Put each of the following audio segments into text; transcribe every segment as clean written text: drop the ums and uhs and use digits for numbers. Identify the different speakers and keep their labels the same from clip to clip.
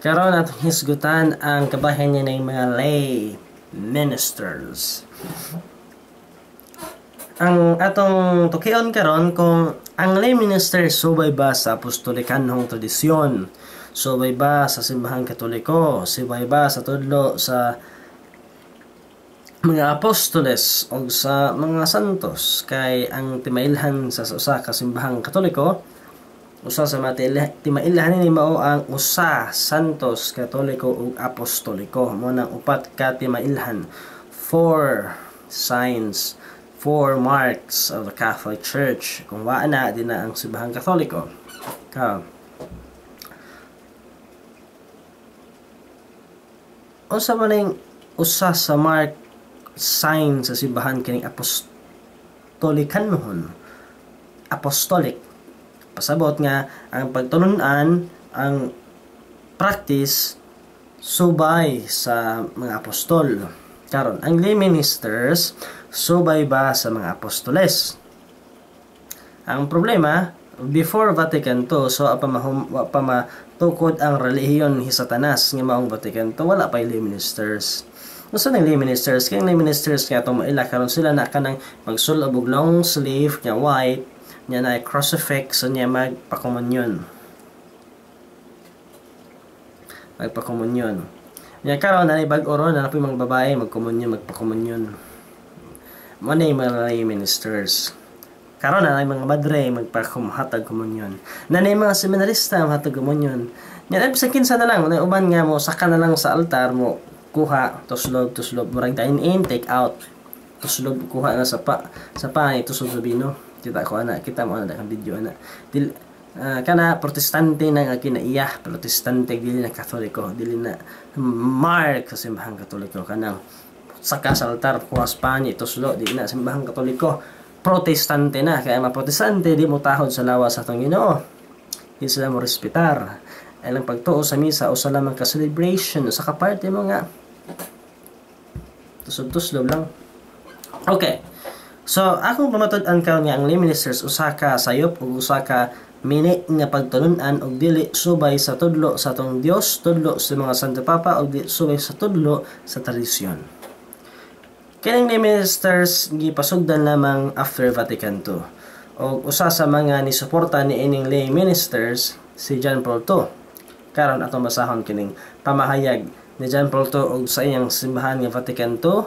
Speaker 1: Karon atong hisgutan ang kabahin niya ng mga lay ministers. Ang atong tukion karon kung ang lay ministers subay ba sa apostolikanhong tradisyon, subay ba sa simbahang katoliko, subay ba sa tudlo sa mga apostoles o sa mga santos. Kay ang timailhan sa usa ka simbahang katoliko, usa sa mga timailhan ni mao ang usa santos, katoliko ug apostoliko. Mo nang upat ka timailhan, 4 signs, 4 marks of the Catholic Church. Kung waa na din na ang simbahang katoliko ka unsa man ning usa sa mark sign sa simbahan kining apostolikanhon, apostolic. Pasabot nga ang pagtulunan, ang practice subay sa mga apostol. Karon ang lay ministers subay ba sa mga apostoles? Ang problema, before Vatican II, so pa matukod ang relihiyon ni Satanas nga maong Vatican II, wala pa lay ministers. Gusto ng lay ministers, kaya lay ministers kaya itong maila karon sila na kanang magsulab og long sleeve nga white, niya na crucifix, so niya magpakomunyon. Niya karon na bag-o ron na mga babae magpakomunyon. Mo na yung mga lay ministers. Karon na mga madre magpahatag komunyon. Na mga seminarista maghatag komunyon. Niya sa kinsa na lang, na uban nga mo saka na lang sa altar mo kuha tuslob murag dine-in, take out, tuslob kuha na sa pani tuslob sa bino. Kita ko ana, kita mo ana ang video ana. Kana protestante na nga kinaiya, protestante dili na katoliko, dili na mark sa simbahang katoliko kanang saka sa altar kuha sa pani tuslo, dili na simbahang katoliko, protestante na. Kaya mga protestante di mo tahod sa lawas sa atong Ginoo, di sila mo respetar ang pagtuo sa misa o sa lamang ka celebration sa kaparte mo nga tusod-tuslob lang. Okay, so akong pamatud-an karon nga ang lay ministers usa ka sayop ug usa ka mini nga pagtulunan og dili subay sa tudlo sa atong Dios, tudlo sa mga Santo Papa, og dili subay sa tudlo sa tradisyon. Kining lay ministers gipasugdan lamang after Vatican II, og usa sa mga ni suporta ni ining lay ministers si John Paul II. Karon atong basahon kining pamahayag ni John Paul II og sa iyang simbahan nga Vatican II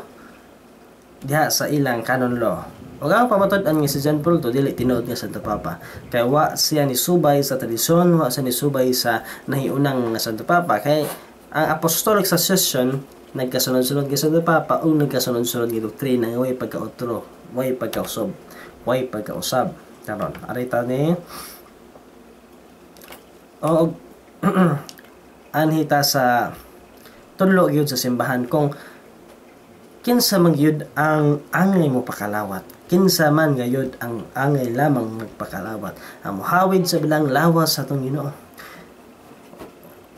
Speaker 1: diha sa ilang canon law. Og ang pamatud-an nga si John Paul II dili tinuod nga Santo Papa, kay wa siya ni subay sa tradisyon, wa siya ni subay sa nahiunang nga Santo Papa. Kay ang Apostolic Succession nagkasunod-sunod nga Santo Papa ug nagkasunod-sunod nga doktrina nga way pagkautro, way pagkausab. Karon arita ni og anhita sa tudlo gyud sa simbahan kung kinsa man gyud ang angay mo pakalawat, kinsa man gayud ang angay lamang magpakalawat, ang muhawid sa bilang lawas sa atong Ginoo.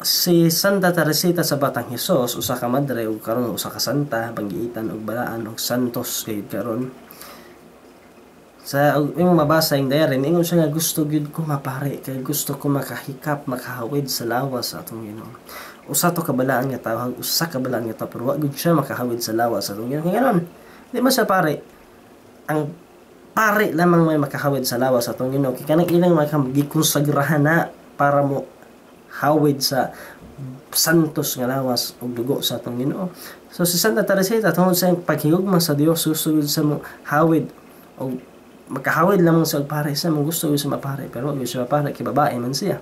Speaker 1: Si Santa Teresita sa Batang Hesus, usa ka madre ug karon usa ka santa, panggiitan og balaan og santos gayud karon. Sa yung mabasa yung diary, ingon siya nga gusto gyud ko mapare, kay gusto ko makahikap, makahawid sa lawas sa atong Ginoo. Usa to kabalaan nga tawag, usa kabalaan nga pero wa gyud siya makahawid sa lawas sa atong Ginoo. Ngayon, di man siya pare. Ang pare lamang may makahawid sa lawas sa atong Ginoo. Kay kanang ilang gikonsagrahan na para mo hawid sa santos nga lawas ug dugo sa atong Ginoo. So si Santa Teresita tungod sa paghigugma sa Dios, susugod sa mo hawid og makahawid lamang sa pare sa mong gusto sa mapare, pero wag siya mapare kay babae man siya.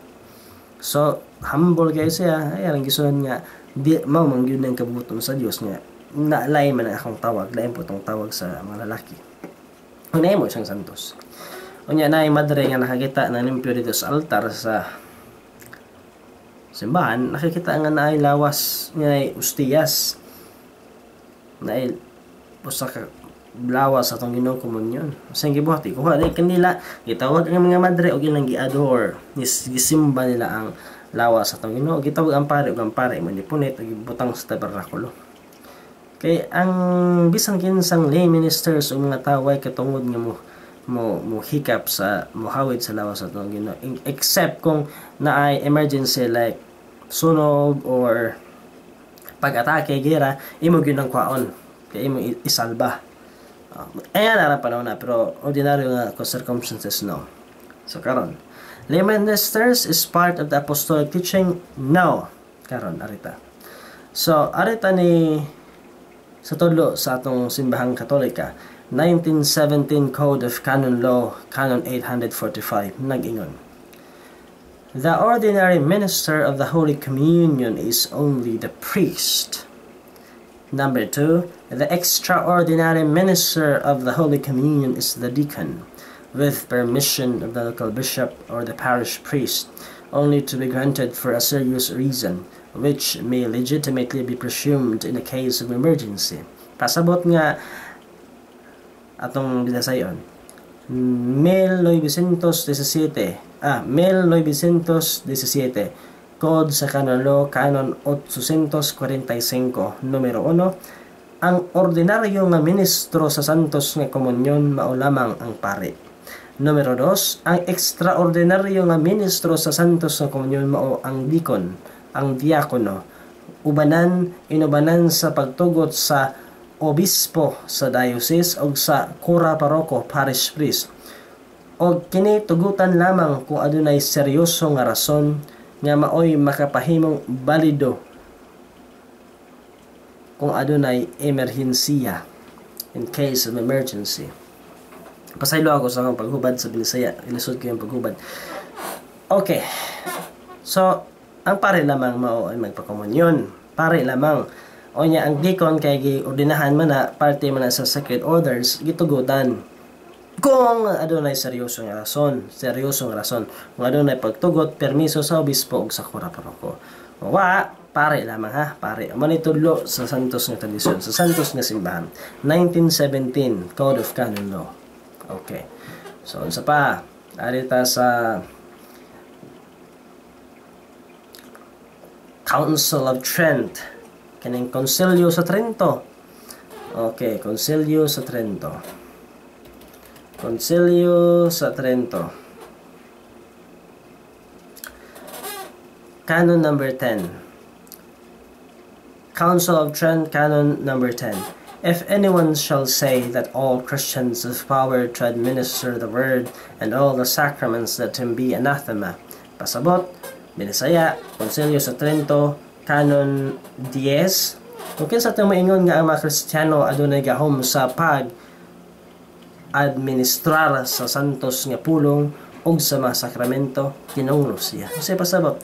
Speaker 1: So humble kay siya, ay ang gisunod nga di mao man gyud ang kabuton sa Dios nga naalay man akong tawag, lain po tong tawag sa mga lalaki. Unay mo siyang santos. Unya na madre nga nakakita na limpyo dito sa altar sa simbahan, nakikita nga naay lawas nga ustiyas, naay usa ka lawas sa atong Ginoo komunyon. Sa gibuhati kuha dai kanila gitawag ang mga madre og ilang gi-adore, gisimba nila ang lawas sa atong Ginoo, gitawag ang pare ug ang pare man ipunit ug ibutang sa tabernakulo. Kay ang bisan kinsang lay ministers o mga taway katungod nga mo hikap sa mohawid sa lawas sa atong Ginoo, except kung naay emergency like sunog or pag-atake, gera, imo gyud ang kwaon. Kaya imo isalba. Ayan na panahon na, pero ordinaryo nga circumstances, no. So, karon, lay ministers is part of the apostolic teaching? No. Karon, arita. So, arita ni sa tudlo sa atong simbahang Katolika, 1917 Code of Canon Law, Canon 845, nag-ingon. The ordinary minister of the Holy Communion is only the priest. Number 2, the extraordinary minister of the Holy Communion is the deacon, with permission of the local bishop or the parish priest, only to be granted for a serious reason, which may legitimately be presumed in a case of emergency. Pasabot nga atong binasayon, 1917, 1917, Code sa Canon Law, Canon 845, numero 1, ang ordinaryo nga ministro sa Santos nga Komunyon mao lamang ang pari. Numero 2, ang extraordinaryo nga ministro sa Santos nga Komunyon mao ang deacon, ang diakono, inubanan sa pagtugot sa obispo sa diocese o sa kura paroko, parish priest. O kini tugutan lamang kung adunay seryoso nga rason nga maoy makapahimong balido kung adunay emerhensiya, in case of emergency. Pasaylo ako sa akong paghubad sa Binisaya, ilisod ko yung paghubad. Okay, so ang pare lamang mao ay magpakomunyon, pare lamang. O niya ang deacon kay giordinahan man na parte man na sa sacred orders, gitugutan kung adunay seryosong rason, kung adunay pagtugot, permiso sa obispo ug sa kura paroko. Wa, pare lamang ha, pare. Amo ni tudlo sa Santos nga tradisyon, sa Santos nga simbahan. 1917 Code of Canon Law. Okay. So unsa pa? Arita sa Council of Trent, kining Concilio sa Trento. Okay, Concilio sa Trento. Concilio sa Trento. Canon number 10. Council of Trent, Canon number 10. If anyone shall say that all Christians have power to administer the word and all the sacraments that him be anathema. Pasabot, Binisaya, Concilio sa Trento, Canon 10. Kung kinsa itong maingon nga ang mga Kristiyano adunay gahom sa administrar sa santos nga pulong ug sa mga sakramento, kinunglo siya. Kasi pasabot,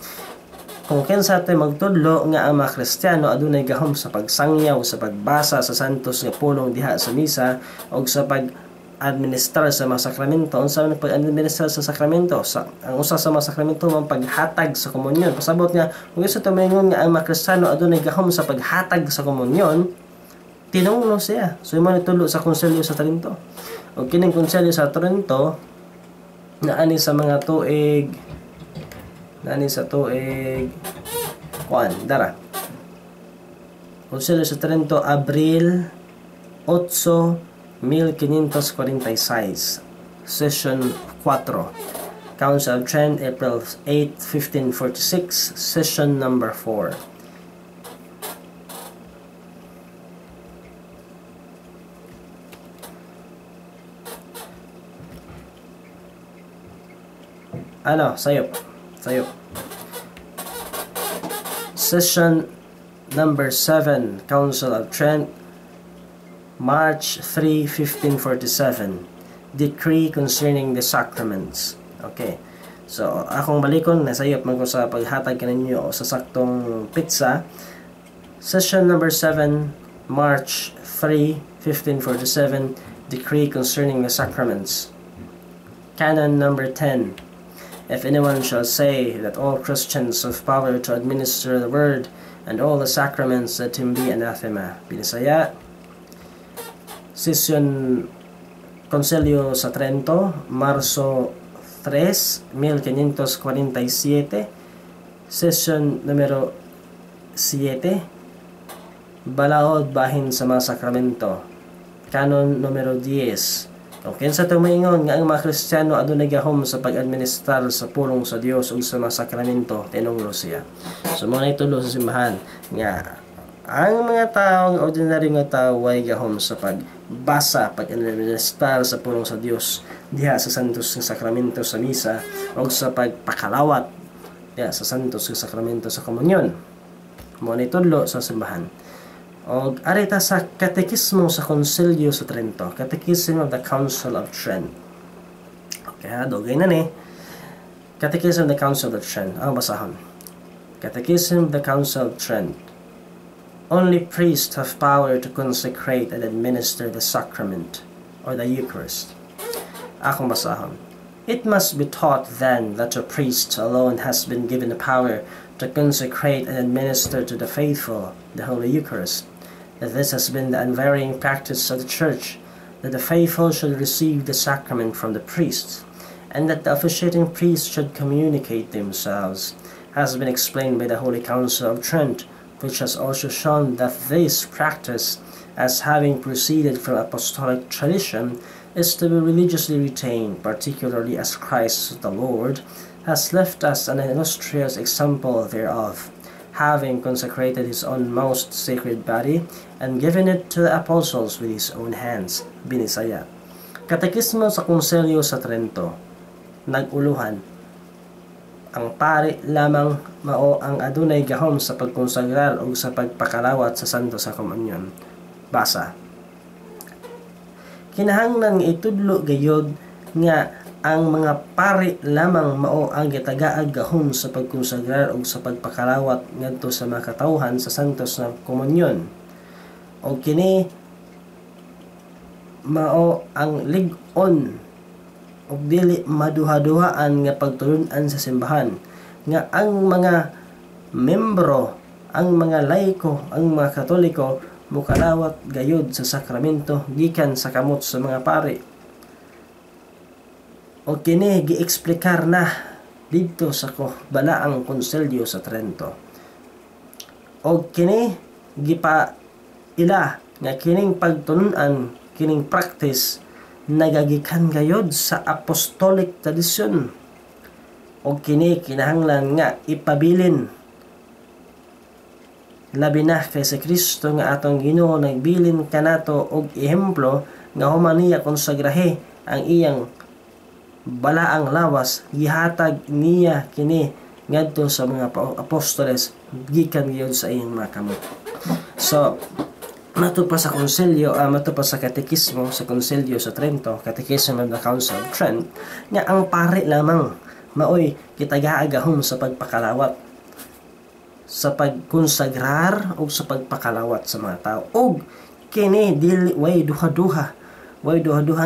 Speaker 1: kung kinsa tay magtudlo nga ang mga Kristiyano adunay gahom sa pagsangyaw sa pagbasa sa santos nga pulong diha sa misa ug sa pag-administrar sa mga sakramento. Unsa man pag-administrar sa sakramento? Ang usa sa mga sakramento man paghatag sa komunyon. Pasabot nga kung isa to maingon nga ang mga Kristiyano adunay gahom sa paghatag sa komunyon, tinunglo siya. So imo ni tudlo sa Concilio sa Trento. O kining Concilio sa Trento naani sa mga tuig kuan dara. Concilio sa Trento Abril 8, 1546, Session 4. Council of Trent April 8, 1546, Session number 4. Sayop. Session number 7, Council of Trent, March 3, 1547. Decree concerning the sacraments. Okay. So, akong balikon, nasayop man ko sa paghatag kaninyo o sa saktong pizza. Session number 7, March 3, 1547. Decree concerning the sacraments. Canon number 10. If anyone shall say that all Christians have power to administer the word and all the sacraments, let him be anathema. Binisaya, Session Concilio sa Trento, Marso 3, 1547, Session numero 7, Balaod bahin sa mga sakramento, Canon numero 10, O kinsa to maingon nga ang mga Kristiyano adunay gahom sa pag-administrar sa pulong sa Dios ug sa mga sakramento tinunglo siya. So mo na itulo sa simbahan nga ang mga tao, ang ordinary nga tao way gahom sa pagbasa, pag-administrar sa pulong sa Dios diha sa santos nga sakramento sa misa o sa pagpakalawat diha sa santos nga sakramento sa komunyon. Mo na itulo sa simbahan. O arita sa Katekismo sa Konsilyo sa Trento, Catechism of the Council of Trent. Okay, dugay na ni. Catechism of the Council of Trent. Ang basahon. Catechism of the Council of Trent. Only priests have power to consecrate and administer the sacrament or the Eucharist. Akong basahon. It must be taught then that a priest alone has been given the power to consecrate and administer to the faithful the Holy Eucharist. That this has been the unvarying practice of the Church, that the faithful should receive the sacrament from the priests, and that the officiating priests should communicate themselves, has been explained by the Holy Council of Trent, which has also shown that this practice, as having proceeded from apostolic tradition, is to be religiously retained, particularly as Christ the Lord has left us an illustrious example thereof, having consecrated his own most sacred body and given it to the apostles with his own hands. Binisaya. Katekismo sa Konsilyo sa Trento. Naguluhan. Ang pari lamang mao ang adunay gahom sa pagkonsagrar o sa pagpakalawat sa santo sa komunyon. Basa. Kinahanglan itudlo gayod nga ang mga pari lamang mao ang gitagaag gahom sa pagkonsagrar o sa pagpakalawat ngadto sa mga katawhan sa santos nga komunyon. O kini mao ang lig-on o dili maduha-duhaan nga pagtulun-an sa simbahan nga ang mga membro, ang mga laiko, ang mga katoliko mukalawat gayud sa sakramento gikan sa kamot sa mga pari. O kini gi-eksplikar na dito sa balaang Konsilyo sa Trento. O kini gipa ila nga kining pagtulunan, kining practice nagagikan gayod sa apostolic tradisyon. O kini kinahanglan nga ipabilin labi na kay sa Kristo nga atong Ginoo nagbilin kanato og ehemplo nga humaniya konsagrahe ang iyang balaang lawas gihatag niya kini ngadto sa mga apostoles gikan gyud sa iyang mga kamot. So mato pa sa konsilyo, mato pa sa katekismo sa Konsilyo sa Trento, Catechism of the Council of Trent, nga ang pari lamang maoy kitagaagahom sa pagpakalawat, sa pagkonsagrar o sa pagpakalawat sa mga tao. Og kini dili way duha-duha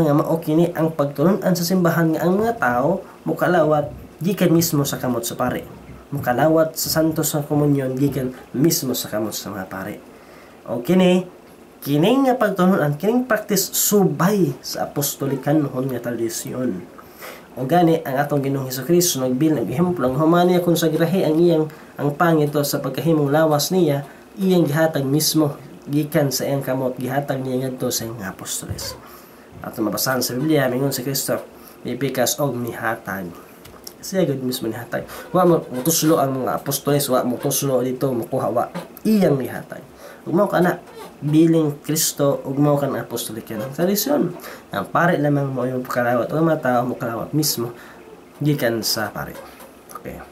Speaker 1: nga mao kini ang pagtulunan sa simbahan nga ang mga tao mukalawat gikan mismo sa kamot sa pari, mukalawat sa santos sa komunyon gikan mismo sa kamot sa mga pari. O kining nga pagtulunan, kining practice subay sa apostolikanhon nga tradisyon. O gani ang atong Ginoong Hesukristo nagbil ng ehemplo ang humaniya konsagrahe ang pangito sa pagkahimong lawas niya iyang gihatag mismo gikan sa iyang kamot, gihatag niya ngadto sa iyang apostoles. At mabasahan sa Biblia, mingon si Kristo, ipikas og nihatag. Siya gud mismo nihatag. Wa mo tuslo ang mga apostoles, wa mo tuslo dito makuha wa. Iyang nihatag. Ug mao kana biling Kristo ug mao kan apostolik yan. Tradisyon. Ang pare lamang mo yung kalawat o mga tao mo kalawat mismo gikan sa pare. Okay.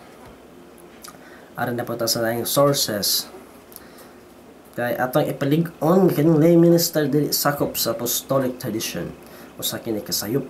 Speaker 1: Aron na po ta sa laing sources. Kay atong ipalig-on kining lay minister dili sakop sa apostolic tradition o sa kini kasayop.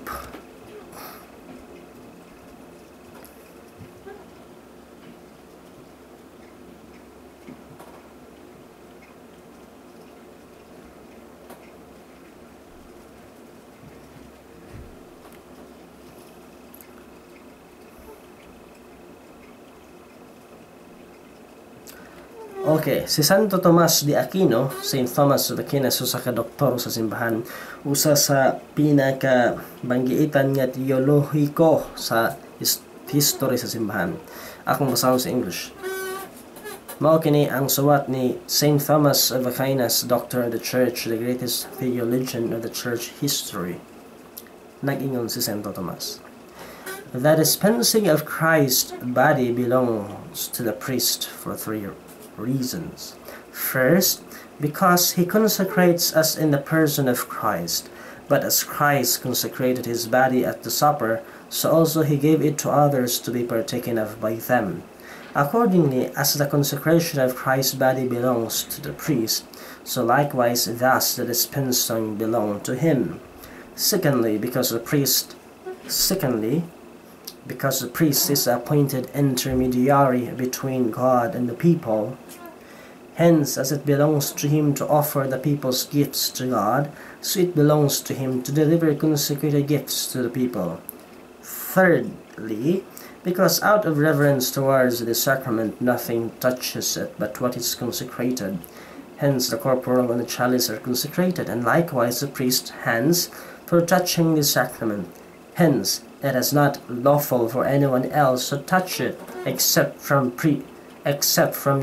Speaker 1: Okay, si Santo Tomas de Aquino, Saint Thomas de Aquino, usa ka doktor sa simbahan, usa sa pinaka banggiitan nga teologiko sa history sa simbahan. Akong basahon sa English. Mao kini ang suwat ni Saint Thomas of Aquinas, Doctor of the Church, the greatest theologian of the Church history. nag-ingon si Santo Tomas. The dispensing of Christ's body belongs to the priest for 3 reasons. First, because he consecrates us in the person of Christ. But as Christ consecrated his body at the supper, so also he gave it to others to be partaken of by them. Accordingly, as the consecration of Christ's body belongs to the priest, so likewise thus the dispensing belong to him. Secondly, because the priest is the appointed intermediary between God and the people. Hence, as it belongs to him to offer the people's gifts to God, so it belongs to him to deliver consecrated gifts to the people. Thirdly, because out of reverence towards the sacrament nothing touches it but what is consecrated. Hence the corporal and the chalice are consecrated, and likewise the priest's hands for touching the sacrament. Hence, it is not lawful for anyone else to touch it except from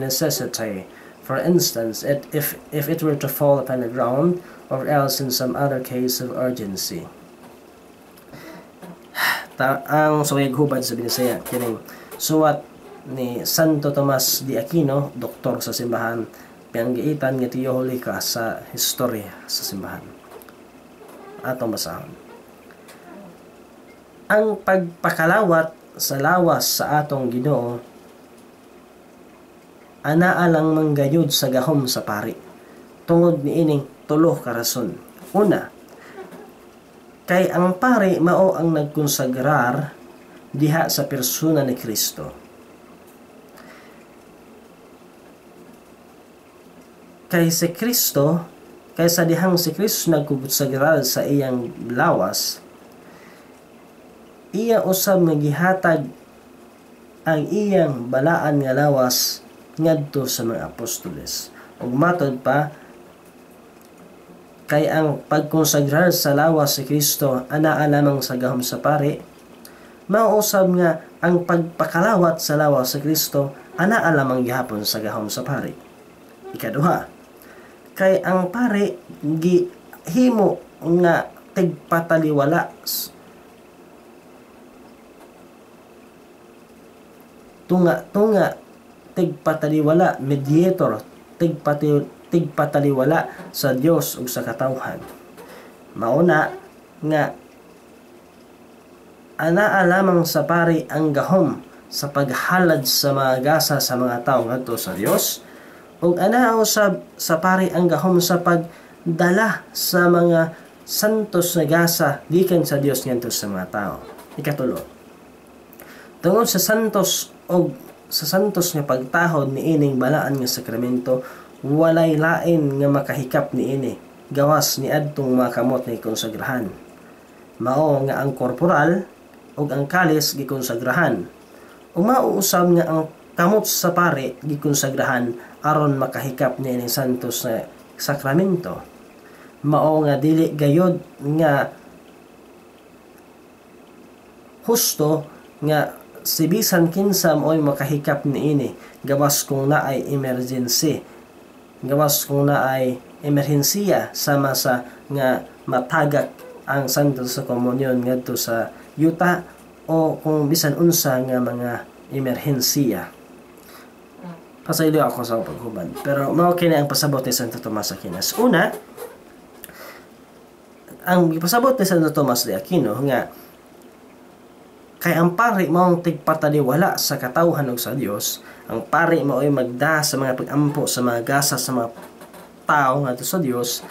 Speaker 1: necessity. For instance, if it were to fall upon the ground, or else in some other case of urgency. Ang suyag hubad sa Binisaya, kining suwat ni Santo Tomas de Aquino, doktor sa simbahan, pinanggiitan nga teologika sa historya sa simbahan. Atong basahon. Ang pagpakalawat sa lawas sa atong Ginoo anaa lang manggayud sa gahom sa pari. Tungod ni ining tulo ka rason. Una, kay ang pari mao ang nagkonsagrar diha sa persona ni Kristo. Kay si Kristo, kaysa dihang si Kristo nagkonsagrar sa iyang lawas, iya usab nga gihatag ang iyang balaan nga lawas ngadto sa mga apostoles. Ug matod pa, kay ang pagkonsagrar sa lawas si Kristo anaa lamang sa gahom sa pari, mausab nga ang pagpakalawat sa lawas si Kristo anaa lamang gihapon sa gahom sa pari. Ikaduha, kay ang pari gihimo nga tigpataliwala tunga tigpataliwala, mediator, tigpataliwala sa Dios ug sa katawhan. Mauna nga anaa lamang sa pari ang gahom sa paghalad sa mga gasa sa mga tawo ngadto sa Dios, ug anaa usab sa pari ang gahom sa pagdala sa mga santos na gasa gikan sa Dios ngadto sa mga tawo. Ikatulo, tungod sa santos o sa santos nga pagtahod ni ining balaan nga sakramento, walay lain nga makahikap ni ini gawas ni adtong mga kamot ni konsagrahan. Mao nga ang korporal ug ang kalis gikonsagrahan. O mauusab nga ang kamot sa pare gikonsagrahan aron makahikap ni ining santos nga sakramento. Mao nga dili gayod nga husto nga si bisan kinsa mo'y makahikap ni ini gawas kung naay emergency, gawas kung naay emerhensiya sama sa nga matagak ang santo sa komunyon ngadto sa yuta o kung bisan unsa nga mga emerhensiya. Pasaylo ako sa paghubad, pero mao kini ang pasabot ni Santo Tomas Aquinas. Una, ang pasabot ni Santo Tomas de Aquino nga kay ang pari maong tigpataliwala sa katawhan ug sa Dios, ang pari mao'y magda sa mga pagampo sa mga gasa sa mga tao ngadto sa Dios.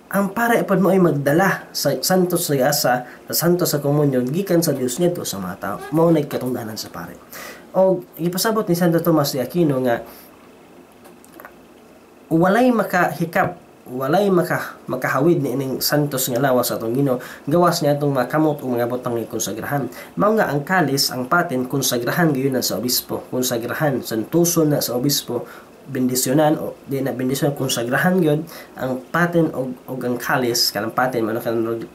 Speaker 1: Ang pari pod mao'y magdala sa santos sa gasa, sa santos sa komunyon gikan sa Dios ngadto sa mga tao. Mao nay katungdanan sa pari. O ipasabot ni Santo Tomas de Aquino nga walay makahikap, walay makahawid ni ining santos nga lawas atong Ginoo gawas niya atong makamot o mga butang ni konsagrahan. Mao nga ang kalis, ang paten konsagrahan gayon sa obispo, konsagrahan santuson na sa obispo, bendisyonan o di na bendisyon, konsagrahan gyud ang paten og ang kalis kanang paten man kanang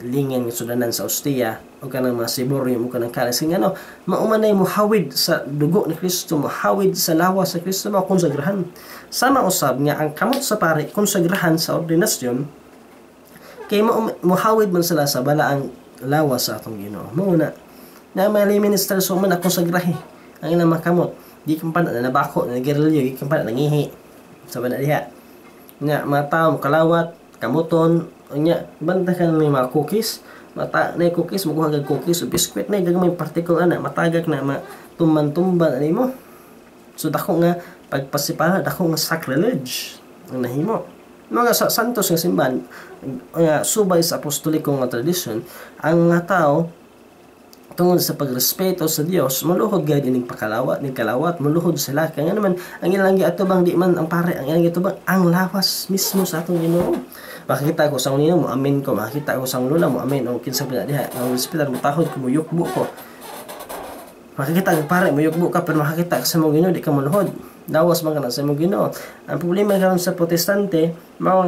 Speaker 1: lingin nga sudanan sa ostia o kanang mga siborium o kanang kalis nga no maumanay mo hawid sa dugo ni Kristo, mo hawid sa lawas sa Kristo, mo konsagrahan. Sama usab nga ang kamot sa pari konsagrahan sa ordinasyon kay muhawid man sila sa balaang lawas sa atong Ginoo. Mao na mga lay minister so man ako sa grahe ang ilang makamot di kampan na nabako na gerilyo di kampan nangihi sa bana diha nya mga tao kalawat kamuton nya banta kan may mga cookies mata na cookies mo hagag cookies o biskwit na gagmay particle ana matagak na tumban-tumban ani mo so dako nga pagpasipara dako nga sacrilege ang nahimo mga santos nga simbahan nga subay sa apostolikong nga tradisyon ang mga tao tungod sa pagrespeto sa Dios maluhod gayud ining pakalawat ni kalawat maluhod sila kaya nga naman ang ilang giatubang di man ang pare ang ilang giatubang ang lawas mismo sa atong Ginoo makikita ko sa unino mo amen ko makikita ko sa lula mo amen o kinsa pila diha ang hospital mo tahod ko muyukbo ko makikita ko pare muyukbo ka pero makikita ka sa mong Ginoo di ka maluhod lawas man ka na sa mong Ginoo ang problema karon sa protestante mao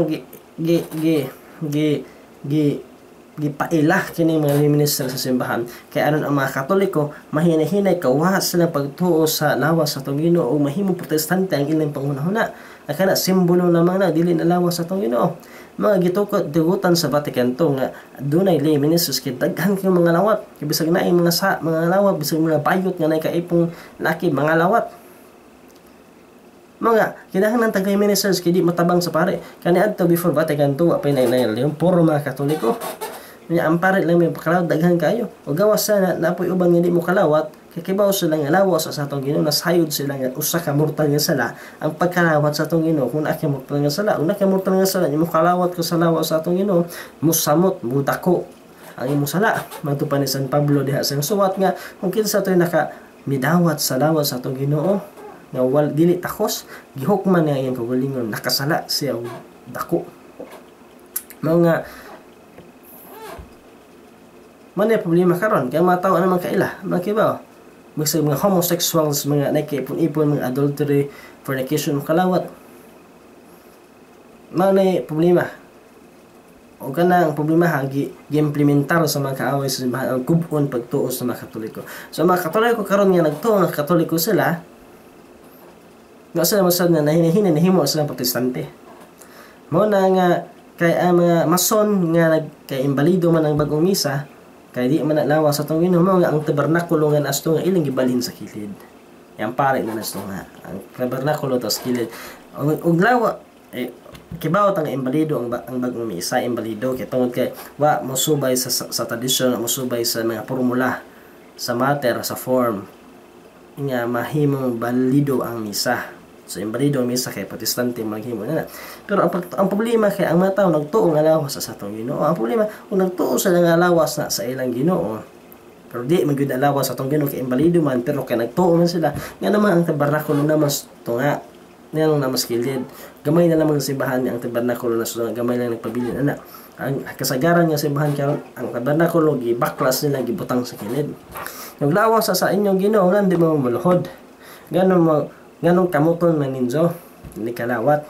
Speaker 1: gipailah kini mga minister sa simbahan kay aron ang mga Katoliko mahinahinay kawas silang pagtuo sa lawas sa atong Ginoo o mahimong protestante ang ilang pangunahuna kana simbolo lamang na dili na lawas sa atong Ginoo mga gitukod dugutan sa Vatican to nga dunay lay ministers kay daghan kay mga lawat kay bisag naay mga lawat bisag mga bayot nga nay kaipong laki mga lawat mga kinahanglan tagay ministers kay di matabang sa pare kani adto before Vatican II apay nay yung puro mga Katoliko nya ang pare lang may pakalawat daghan kayo o gawas sana napoy uban nga di mo kalawat kay kibaw sila nga lawas sa atong Ginoo nasayod sila nga usa ka mortal nga sala ang pagkalawat sa atong Ginoo kung aki mortal nga sala kung aki mortal nga sala mo kalawat ko sa lawas sa atong Ginoo musamot mudako ang imong sala matupan ni San Pablo diha sa suwat nga kung kinsa toy naka midawat sa lawas sa atong Ginoo nga wal dili takos gihukman nga iyang kagalingon nakasala siya og dako mga man ay problema karon kay mga tao naman kaila mga kibaw mga homosexuals mga nakiipon-ipon mga adultery fornication kalawat man ay problema o kana ang problema gi-implementar sa mga kaaway sa simbahan ang kubon pagtuo sa mga Katoliko so mga Katoliko karon nga nagtuo nga Katoliko sila nga sila masad na nahimo sila protestante mo na nga kay ang mga mason nga kay imbalido man ang bagong misa kay di man lawas sa atong Ginoo nga ang tabernakulo nga nasto nga ilang gibalhin sa kilid yang pare na nasto nga ang tabernakulo tas kilid og lawa kibaw tang imbalido ang bagong misa imbalido kay tungod kay wa mosubay sa tradisyon mosubay sa mga formula sa matter sa form nga mahimong balido ang misa so imbalido ang misa kay protestante maghimo na pero ang problema kay ang mga tao nagtuo nga lawas sa atong Ginoo ang problema kung nagtuo sila nga lawas na sa ilang Ginoo pero di man gyud lawas sa atong Ginoo kay imbalido man pero kay nagtuo man sila nga naman ang tabernakulo naman tunga nang namas kilid gamay na lamang simbahan ang tabernakulo na so gamay lang nagpabilin ana ang kasagaran nga simbahan karon ang tabernakulo gibaklas nila gibutang sa kilid yung lawas sa inyong Ginoo nga di mo maluhod ganong kamuton man ninyo ni kalawat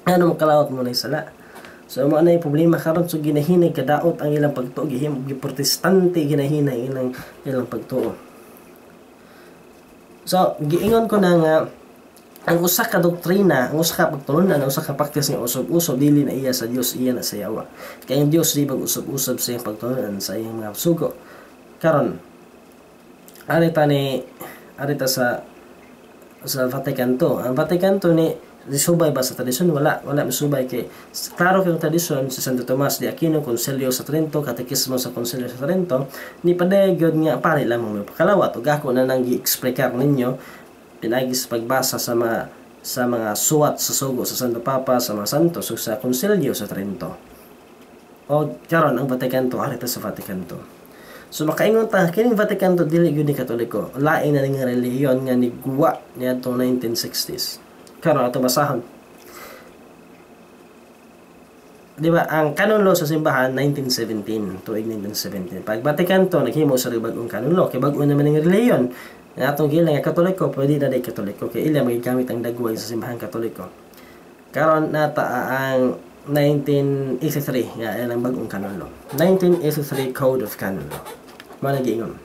Speaker 1: ganong kalawat mo na sala so mo na yung problema karon so ginahinay kadaot ang ilang pagtuo giprotestante ginahinay ilang pagtuo so giingon ko na nga ang usa ka doktrina ang usa ka pagtulunan ang usa ka practice nga usab-usab dili na iya sa Dios iya na sa yawa kay ang Dios di mag-usab-usab sa iyang pagtulunan sa iyang mga sugo karon arita sa Vatican II. Ang Vatican II ni subay ba sa tradisyon? Wala misubay kay klaro kay tradisyon si Santo Tomas de Aquino, Konselyo sa Trento, Katekismo sa Konselyo sa Trento, ni paday gyud nga pare lamang may pakalawat ug ako na nang gi-explicar ninyo pinagi sa pagbasa sa mga suwat sa sugo sa Santo Papa sa mga santos ug sa Konselyo sa Trento. O karon ang Vatican II arita sa Vatican II. So makaingon ta kining Vatican II dili gyud ni Katoliko. Lain na ning relihiyon nga niguwa niadtong 1960s. Karon ato basahon. Di ba ang canon law sa simbahan 1917 tuig 1917. Pag Vatican II naghimo sa bagong canon law kay bag-o naman ning relihiyon. Nga atong gila nga Katoliko pwede na day Katoliko kay ila magigamit ang dagway sa simbahan Katoliko. Karon nata ang 1983 nga ang bagong canon law. 1983 Code of Canon Law. Managingon.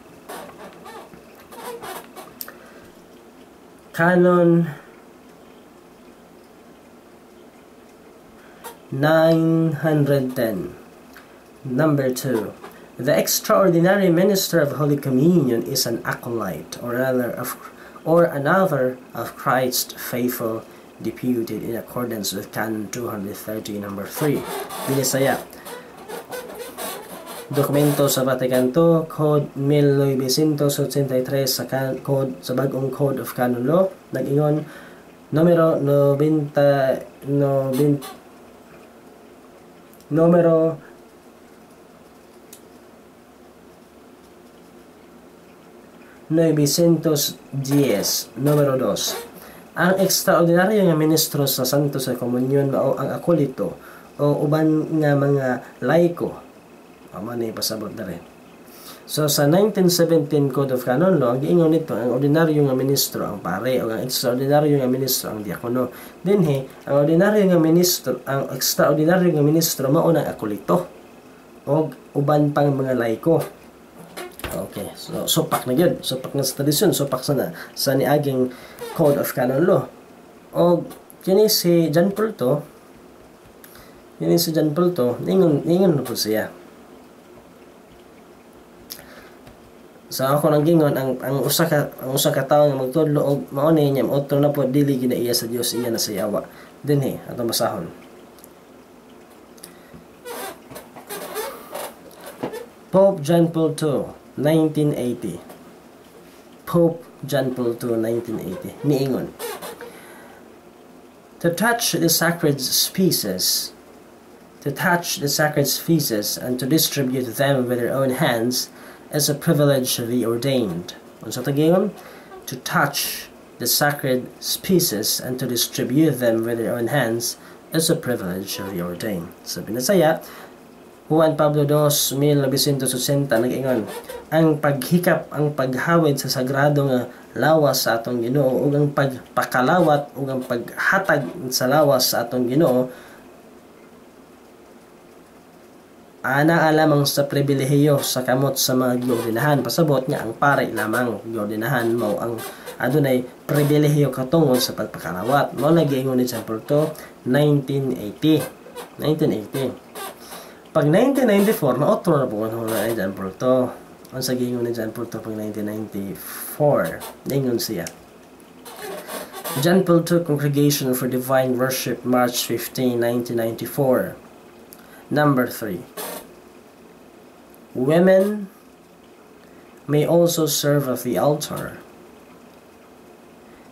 Speaker 1: Canon 910 Number 2. The extraordinary minister of Holy Communion is an acolyte, or another of Christ's faithful deputed in accordance with Canon 230, number 3. Binisaya. Dokumento sa Vatican II, Code 1983 sa Code sa bagong Code of Canon Law, nag-ingon numero 910, numero 2. Ang ekstraordinaryo nga ministro sa Santo sa Komunyon mao ang akolito o uban nga mga laiko. Amo ni pasabot na rin. So sa 1917 Code of Canon Law, giingon nito ang ordinaryo nga ministro ang pare o ang ekstraordinaryo nga ministro ang diakono. Dinhi ang ordinaryo nga ministro, ang ekstraordinaryo nga ministro mao nang akolito o uban pang mga laiko. Okay, so supak na yun. Supak na sa tradisyon, supak sa niaging Code of Canon Law. O kini si John Paul II, ningon na po siya. So ako nang gingon ang usa ka tawo nga magtudlo og mao ni niya otro na po dili ginaiya sa Dios, iya na sa yawa. Dinhi ato basahon. Pope John Paul II 1980. Pope John Paul II 1980 niingon, to touch the sacred species and to distribute them with their own hands is a privilege of the ordained. Unsa tagingon? To touch the sacred species and to distribute them with their own hands is a privilege of the ordained. So binasaya, Juan Pablo II, 1980, nag-ingon, ang paghikap, ang paghawid sa sagrado nga lawas sa atong Ginoo ug ang pagpakalawat ug ang paghatag sa lawas sa atong Ginoo ana lamang sa pribilehiyo sa kamot sa mga giordinahan. Pasabot nga ang pare lamang giordinahan mao ang adunay pribilehiyo katungod sa pagpakalawat. Mao lagi ingon ni John Paul II 1980. Pag 1994 na otro na po ni John Paul II. Ang sa gingon ni John Paul II pag 1994, ningon siya. John Paul II Congregation for Divine Worship, March 15, 1994. Number 3. Women may also serve at the altar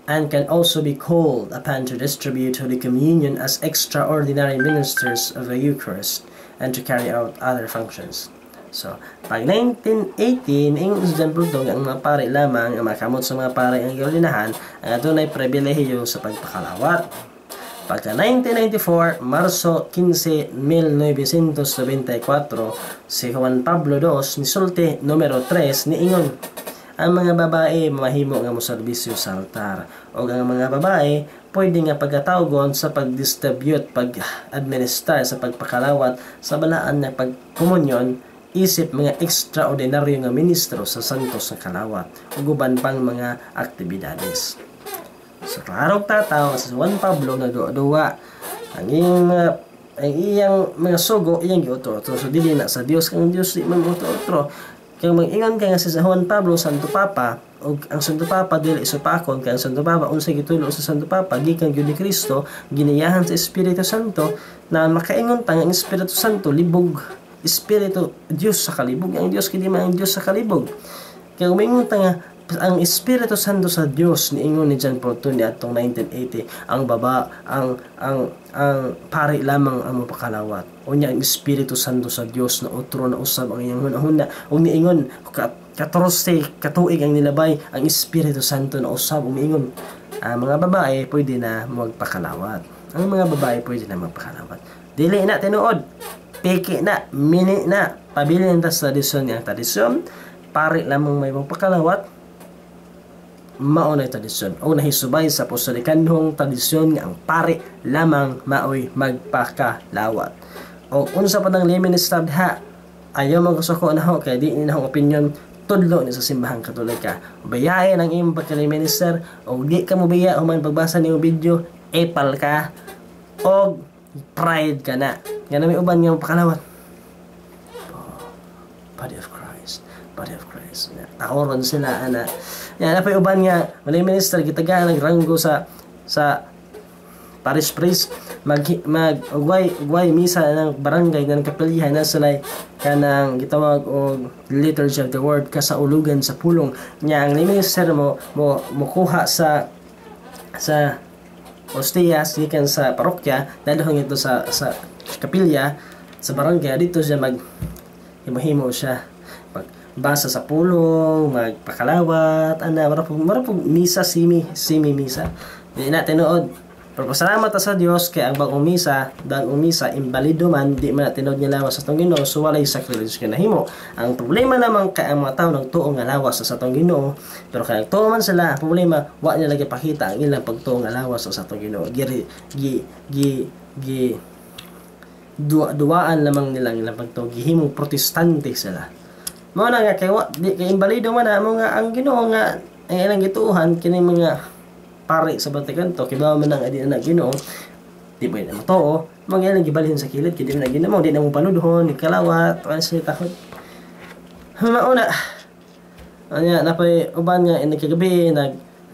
Speaker 1: and can also be called upon to distribute Holy Communion as extraordinary ministers of the Eucharist and to carry out other functions. So, pag 1918, ingon sa John Paul II ang mga pare lamang, ang makamot sa mga pare ang giordinahan, ang adunay pribilehiyo sa pagpakalawat. Pagka 1994, Marso 15, 1994, si Juan Pablo II nisulti numero 3 niingon, ang mga babae mahimo nga moserbisyo sa altar o ang mga babae pwede nga pagkatawgon sa pag-distribute, pag-administer sa pagpakalawat sa balaan na pagkomunyon isip mga extraordinaryo nga ministro sa santos nga kalawat ug uban pang mga aktibidades. So klaro tataw sa Juan Pablo na duwa ang iyang mga sugo iyang giotro-otro, so dili na sa Dios kang Dios di man otro-otro. Kaya mag-ingon kaya sa Juan Pablo, Santo Papa, o ang Santo Papa dili isupakon, kaya ang Santo Papa unsay gitulo sa Santo Papa gikan gyud ni Kristo, giniyahan sa Espiritu Santo na makaingon ta nga ang Espiritu Santo libog, Espiritu Dios sa kalibog, ang Dios kini man ang Dios sa kalibog. Kaya umingon ta nga ang Espiritu Santo sa Dios niingon ni John Paul II niadtong 1980 ang pari lamang ang mapakalawat. Unya ang Espiritu Santo sa Dios na otro na usab ang iyang hunahuna ug niingon 14 katuig ang nilabay ang Espiritu Santo na usab ug niingon ang mga babae pwede na magpakalawat. Ang mga babae pwede na magpakalawat. Dili na tinuod. Piki na, mini na. Pabili na sa tradisyon ang tradisyon. Pari lamang may magpakalawat. Mao na tradisyon o nahisubay sa apostolikanhong tradisyon nga ang pare lamang maoy magpakalawat. O unsa pa nang limin ha ayaw magsuko na ho kay di ni akong opinion tudlo ni sa simbahang katolika. Bayae ang imong pagka-minister o di ka mo biya human pagbasa niyong video epal ka o pride ka na. Nga na may uban nga magpakalawat. Body of Christ. Body of Christ. Taoron sila ana. Yan napay uban nga walay minister gitagaan nagranggo sa parish priest ugway misa ng barangay ng kapilyahan na sila kanang gitawag og liturgy of the word kasaulugan sa pulong nya ang minister mo kuha sa ostiyas gikan sa parokya dadahon ito sa kapilya sa barangay dito siya himo siya magbasa sa pulong magpakalawat marapog misa simi misa di na tinuod. Pero pasalamat sa Dios kay ang bagong misa, imbalido man, di man tinod niya lawas sa atong Ginoo, so walay sacrilege ka nahimo. Ang problema naman kay ang mga tao nagtuo nga lawas sa atong Ginoo, pero kay nagtuo man sila, ang problema wa nila lagi pakita ang ilang pagtuo nga lawas sa atong Ginoo. Duwaan lamang nilang ilang pagtuo, gihimong protestante sila. Mao na nga kay imbalido man amo nga ang Ginoo nga ang ilang gituohan kini mga pare sa Vatican to kibaw man ang adi na Ginoo di ba na totoo mga lang gibalhin sa kilid kay di na Ginoo di na mo panudhon ikalawat ano sa takot mauna anya napay uban nga nagkagabi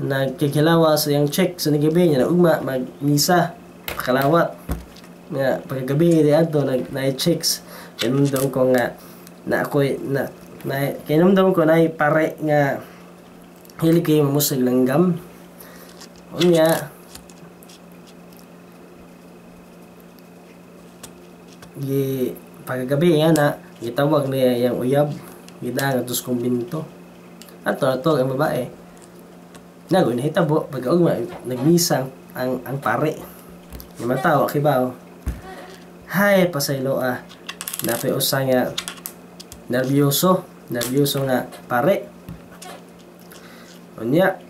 Speaker 1: nagkikilawa sa yang check sa nagabi nya ugma magmisa kalawat nga paggabi di adto na-checks kinumdum ko nga na ako'y kinumdum ko na pare nga hili kay mamusag langgam unya paggabi nga na gitawag niya yang uyab gidang atos kumbinto ato ang babae nago nahitabo pag nagmisang ang pare ni matawa kibaw hay pasaylo napay usa nga nervyoso nga pare unya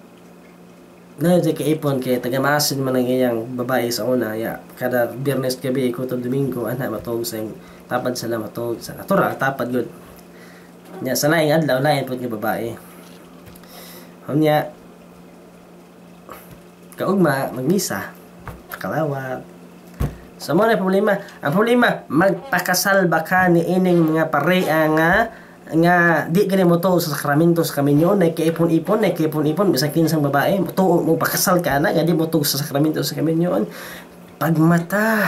Speaker 1: na di kaipon kay tagamasin man ang iyang babae sa una kada Biyernes gabi ko to Domingo matog sa tapad sila matog sa natural tapad gud nya sa laing adlaw lain pud nga babae unya kaugma magmisa kalawat sa mo na problema ang problema magpakasal ba ka ni ining mga pareha nga di gani mo to sa sakramento sa kaminyo na kaipon-ipon bisag kinsang babae to mo pakasal ka na nga di mo to sa sakramento sa kaminyo pagmata